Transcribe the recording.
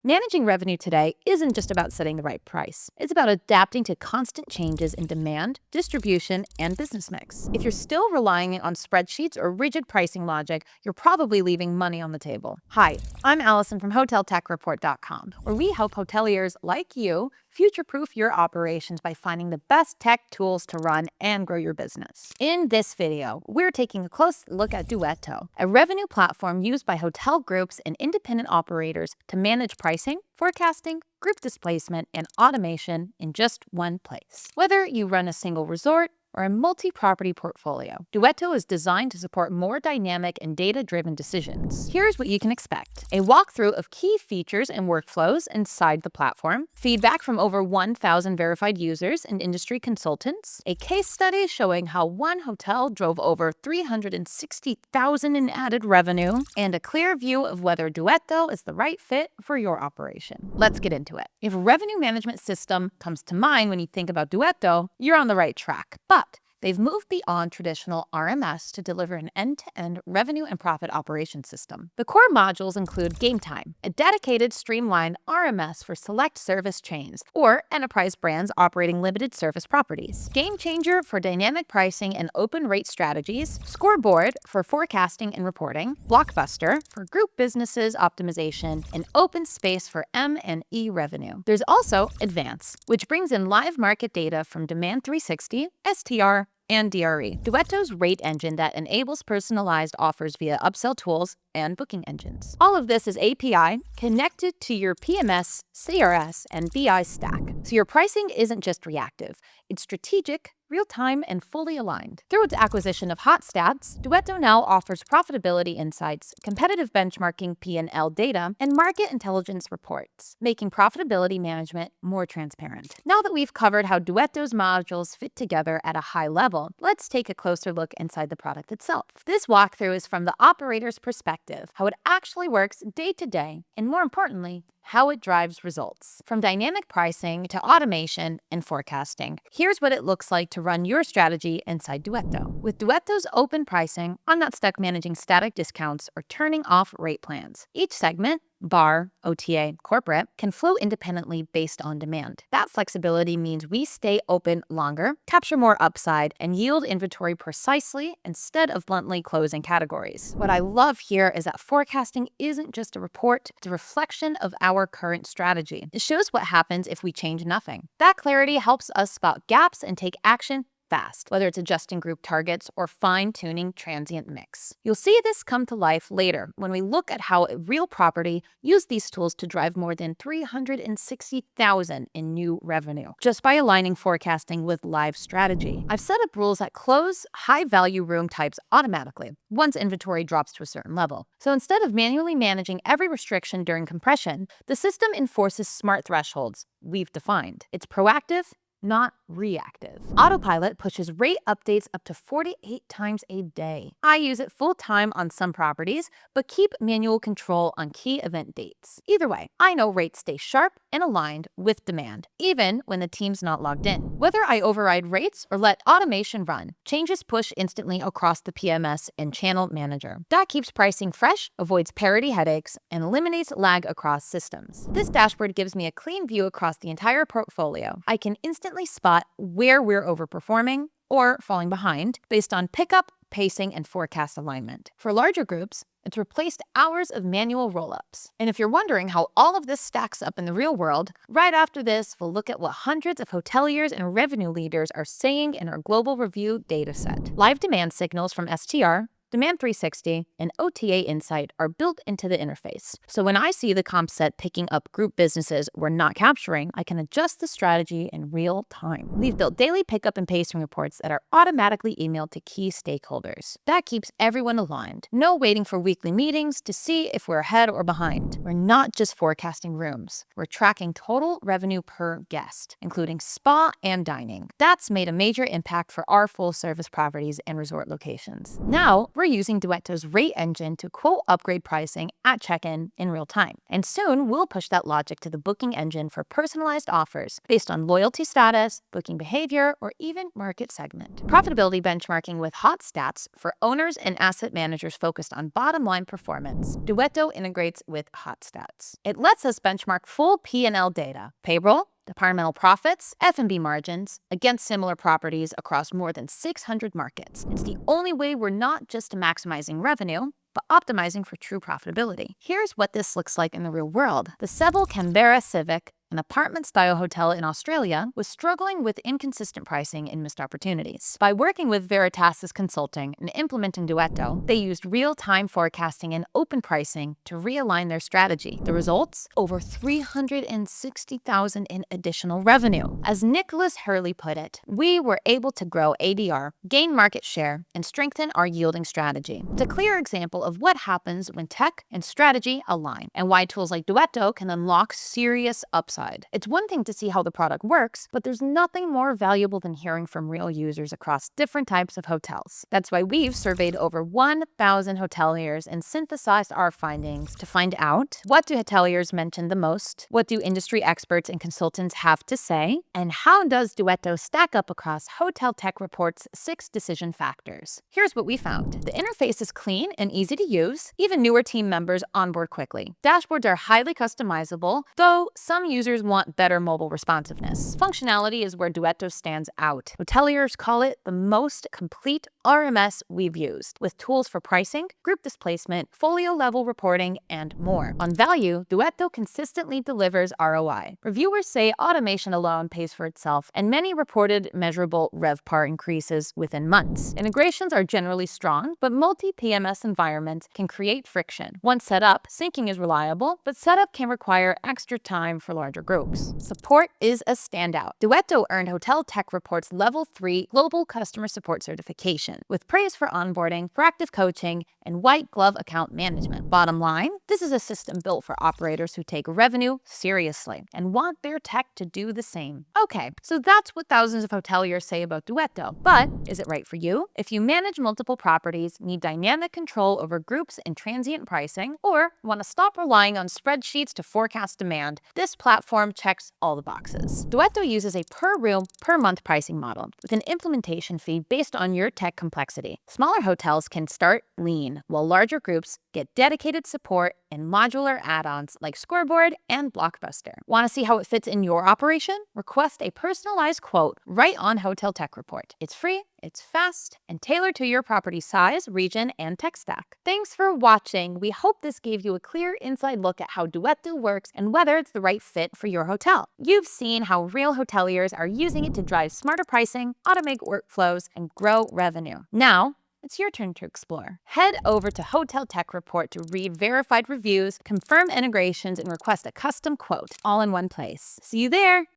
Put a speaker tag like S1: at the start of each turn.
S1: Managing revenue today isn't just about setting the right price. It's about adapting to constant changes in demand, distribution, and business mix. If you're still relying on spreadsheets or rigid pricing logic, you're probably leaving money on the table. Hi, I'm Alison from HotelTechReport.com, where we help hoteliers like you future-proof your operations by finding the best tech tools to run and grow your business. In this video, we're taking a close look at Duetto, a revenue platform used by hotel groups and independent operators to manage pricing, forecasting, group displacement, and automation in just one place. Whether you run a single resort or a multi-property portfolio, Duetto is designed to support more dynamic and data-driven decisions. Here's what you can expect: a walkthrough of key features and workflows inside the platform, feedback from over 1,000 verified users and industry consultants, a case study showing how one hotel drove over $360,000 in added revenue, and a clear view of whether Duetto is the right fit for your operation. Let's get into it. If a revenue management system comes to mind when you think about Duetto, you're on the right track. But they've moved beyond traditional RMS to deliver an end-to-end revenue and profit operation system. The core modules include GameTime, a dedicated, streamlined RMS for select service chains or enterprise brands operating limited service properties, GameChanger for dynamic pricing and open rate strategies, ScoreBoard for forecasting and reporting, BlockBuster for group businesses optimization, and OpenSpace for M&E revenue. There's also Advance, which brings in live market data from Demand 360, STR, and DRE, Duetto's rate engine that enables personalized offers via upsell tools and booking engines. All of this is API connected to your PMS, CRS, and BI stack. So your pricing isn't just reactive, it's strategic, real-time, and fully aligned. Through its acquisition of HotStats, Duetto now offers profitability insights, competitive benchmarking P&L data, and market intelligence reports, making profitability management more transparent. Now that we've covered how Duetto's modules fit together at a high level, let's take a closer look inside the product itself. This walkthrough is from the operator's perspective, how it actually works day to day, and more importantly, how it drives results. From dynamic pricing to automation and forecasting, here's what it looks like to run your strategy inside Duetto. With Duetto's open pricing, I'm not stuck managing static discounts or turning off rate plans. Each segment, bar, OTA, corporate, can flow independently based on demand. That flexibility means we stay open longer, capture more upside, and yield inventory precisely instead of bluntly closing categories. What I love here is that forecasting isn't just a report, it's a reflection of our current strategy. It shows what happens if we change nothing. That clarity helps us spot gaps and take action fast, whether it's adjusting group targets or fine-tuning transient mix. You'll see this come to life later when we look at how a real property used these tools to drive more than $360,000 in new revenue, just by aligning forecasting with live strategy. I've set up rules that close high-value room types automatically once inventory drops to a certain level. So instead of manually managing every restriction during compression, the system enforces smart thresholds we've defined. It's proactive, not reactive. Autopilot pushes rate updates up to 48 times a day. I use it full-time on some properties, but keep manual control on key event dates. Either way, I know rates stay sharp and aligned with demand, even when the team's not logged in. Whether I override rates or let automation run, changes push instantly across the PMS and channel manager. That keeps pricing fresh, avoids parity headaches, and eliminates lag across systems. This dashboard gives me a clean view across the entire portfolio. I can instantly spot where we're overperforming or falling behind based on pickup, pacing, and forecast alignment. For larger groups, it's replaced hours of manual roll-ups. And if you're wondering how all of this stacks up in the real world, right after this, we'll look at what hundreds of hoteliers and revenue leaders are saying in our global review dataset. Live demand signals from STR, Demand 360, and OTA Insight are built into the interface. So when I see the comp set picking up group businesses we're not capturing, I can adjust the strategy in real time. We've built daily pickup and pacing reports that are automatically emailed to key stakeholders. That keeps everyone aligned. No waiting for weekly meetings to see if we're ahead or behind. We're not just forecasting rooms. We're tracking total revenue per guest, including spa and dining. That's made a major impact for our full-service properties and resort locations. Now, We're using Duetto's rate engine to quote upgrade pricing at check-in in real time. And soon, we'll push that logic to the booking engine for personalized offers based on loyalty status, booking behavior, or even market segment. Profitability benchmarking with HotStats for owners and asset managers focused on bottom-line performance. Duetto integrates with HotStats. It lets us benchmark full P&L data, payroll, departmental profits, F&B margins, against similar properties across more than 600 markets. It's the only way we're not just maximizing revenue, but optimizing for true profitability. Here's what this looks like in the real world. The Seville Canberra Civic, an apartment-style hotel in Australia, was struggling with inconsistent pricing and missed opportunities. By working with Veritas Consulting and implementing Duetto, they used real-time forecasting and open pricing to realign their strategy. The results? Over $360,000 in additional revenue. As Nicholas Hurley put it, we were able to grow ADR, gain market share, and strengthen our yielding strategy. It's a clear example of what happens when tech and strategy align, and why tools like Duetto can unlock serious upside. It's one thing to see how the product works, but there's nothing more valuable than hearing from real users across different types of hotels. That's why we've surveyed over 1,000 hoteliers and synthesized our findings to find out, what do hoteliers mention the most, what do industry experts and consultants have to say, and how does Duetto stack up across HotelTechReport's 6 decision factors. Here's what we found. The interface is clean and easy to use. Even newer team members onboard quickly. Dashboards are highly customizable, though some users want better mobile responsiveness. Functionality is where Duetto stands out. Hoteliers call it the most complete RMS we've used, with tools for pricing, group displacement, folio-level reporting, and more. On value, Duetto consistently delivers ROI. Reviewers say automation alone pays for itself, and many reported measurable RevPAR increases within months. Integrations are generally strong, but multi-PMS environments can create friction. Once set up, syncing is reliable, but setup can require extra time for larger groups. Support is a standout. Duetto earned HotelTechReport's Level 3 Global Customer Support certification, with praise for onboarding, proactive coaching, and white glove account management. Bottom line, this is a system built for operators who take revenue seriously and want their tech to do the same. Okay, so that's what thousands of hoteliers say about Duetto, but is it right for you? If you manage multiple properties, need dynamic control over groups and transient pricing, or want to stop relying on spreadsheets to forecast demand, this platform checks all the boxes. Duetto uses a per room, per month pricing model with an implementation fee based on your tech complexity. Smaller hotels can start lean, while larger groups get dedicated support and modular add-ons like ScoreBoard and BlockBuster. Want to see how it fits in your operation? Request a personalized quote right on HotelTechReport. It's free, it's fast, and tailored to your property size, region, and tech stack. Thanks for watching. We hope this gave you a clear inside look at how Duetto works and whether it's the right fit for your hotel. You've seen how real hoteliers are using it to drive smarter pricing, automate workflows, and grow revenue. Now, it's your turn to explore. Head over to HotelTechReport to read verified reviews, confirm integrations, and request a custom quote, all in one place. See you there!